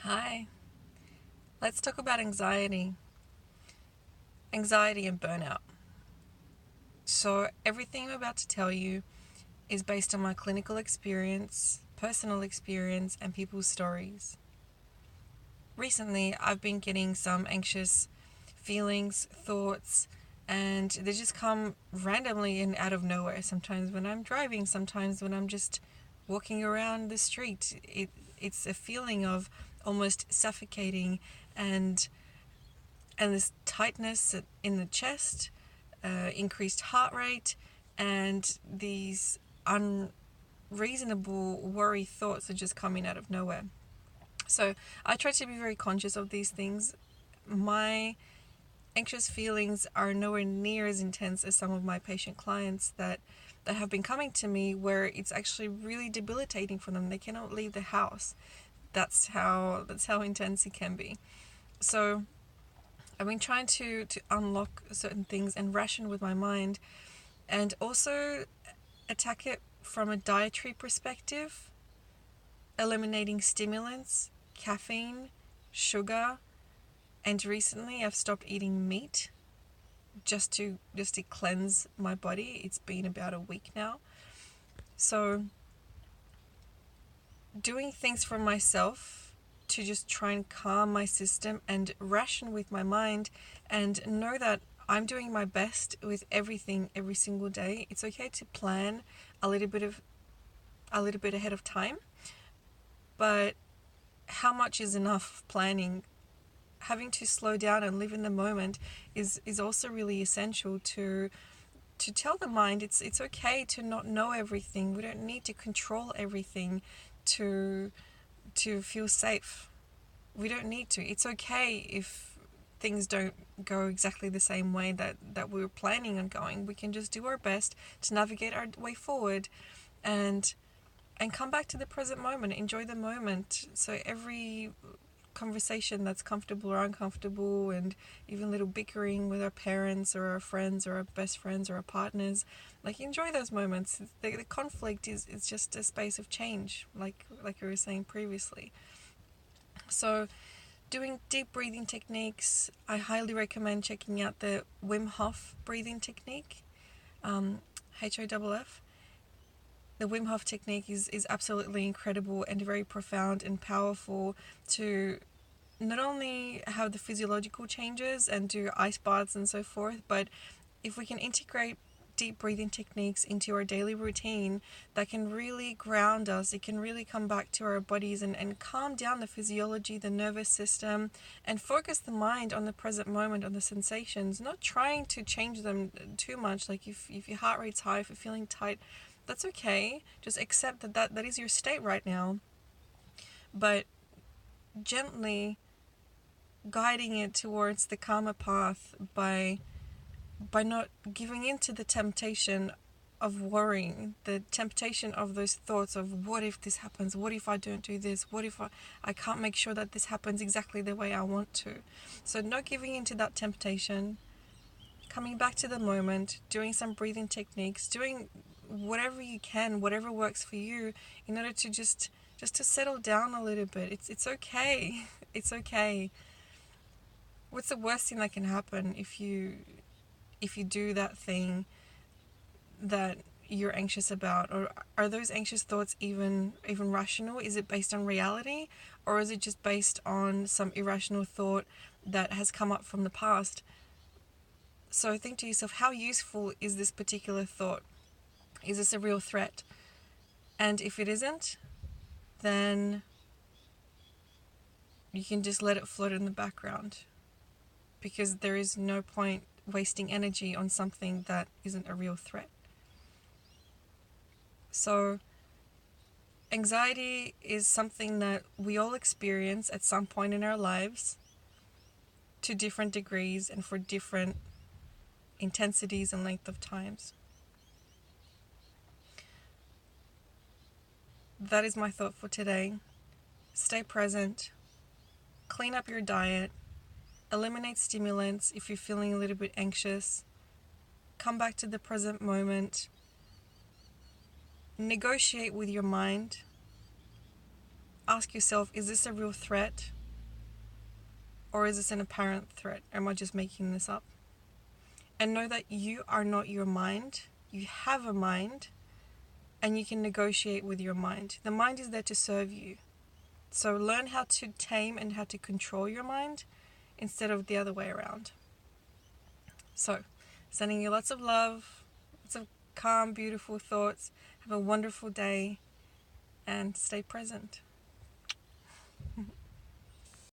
Hi, let's talk about anxiety. Anxiety and burnout. So, everything I'm about to tell you is based on my clinical experience, personal experience, and people's stories. Recently, I've been getting some anxious feelings, thoughts, and they just come randomly and out of nowhere. Sometimes when I'm driving, sometimes when I'm just walking around the street. It's a feeling of almost suffocating and this tightness in the chest, increased heart rate, and these unreasonable worry thoughts are just coming out of nowhere. So I try to be very conscious of these things. My anxious feelings are nowhere near as intense as some of my patient clients that have been coming to me, where it's actually really debilitating for them. They cannot leave the house. That's how intense it can be. So I've been trying to unlock certain things and ration with my mind, and also attack it from a dietary perspective, eliminating stimulants, caffeine, sugar, and recently I've stopped eating meat just to cleanse my body. It's been about a week now. So doing things for myself to just try and calm my system and ration with my mind, and know that I'm doing my best with everything every single day. It's okay to plan a little bit of a little bit ahead of time, but how much is enough planning? Having to slow down and live in the moment is also really essential to tell the mind it's okay to not know everything. We don't need to control everything to feel safe. We don't need to. It's okay if things don't go exactly the same way that we were planning on going. We can just do our best to navigate our way forward, and come back to the present moment. Enjoy the moment. So every conversation that's comfortable or uncomfortable, and even little bickering with our parents or our friends or our best friends or our partners, like, enjoy those moments. The conflict is just a space of change, like we were saying previously. So doing deep breathing techniques, I highly recommend checking out the Wim Hof breathing technique, HOFF. The Wim Hof technique is absolutely incredible and very profound and powerful to not only have the physiological changes and do ice baths and so forth, but if we can integrate deep breathing techniques into our daily routine, that can really ground us. It can really come back to our bodies and calm down the physiology, the nervous system, and focus the mind on the present moment, on the sensations, not trying to change them too much. Like, if your heart rate's high, if you're feeling tight, that's okay. Just accept that is your state right now. But gently guiding it towards the calmer path by not giving in to the temptation of worrying, the temptation of those thoughts of, what if this happens, what if I don't do this, what if I can't make sure that this happens exactly the way I want to. So not giving in to that temptation, coming back to the moment, doing some breathing techniques, doing whatever you can, whatever works for you, in order to just to settle down a little bit. It's okay. It's okay. What's the worst thing that can happen if you do that thing that you're anxious about? Or are those anxious thoughts even rational? Is it based on reality, or is it just based on some irrational thought that has come up from the past? So think to yourself, how useful is this particular thought? Is this a real threat? And if it isn't, then you can just let it float in the background, because there is no point wasting energy on something that isn't a real threat. So anxiety is something that we all experience at some point in our lives, to different degrees and for different intensities and length of times. That is my thought for today. Stay present, clean up your diet, eliminate stimulants if you're feeling a little bit anxious, come back to the present moment, negotiate with your mind, ask yourself, is this a real threat? Or is this an apparent threat? Am I just making this up? And know that you are not your mind. You have a mind, and you can negotiate with your mind. The mind is there to serve you. So learn how to tame and how to control your mind instead of the other way around. So, sending you lots of love, lots of calm, beautiful thoughts. Have a wonderful day and stay present.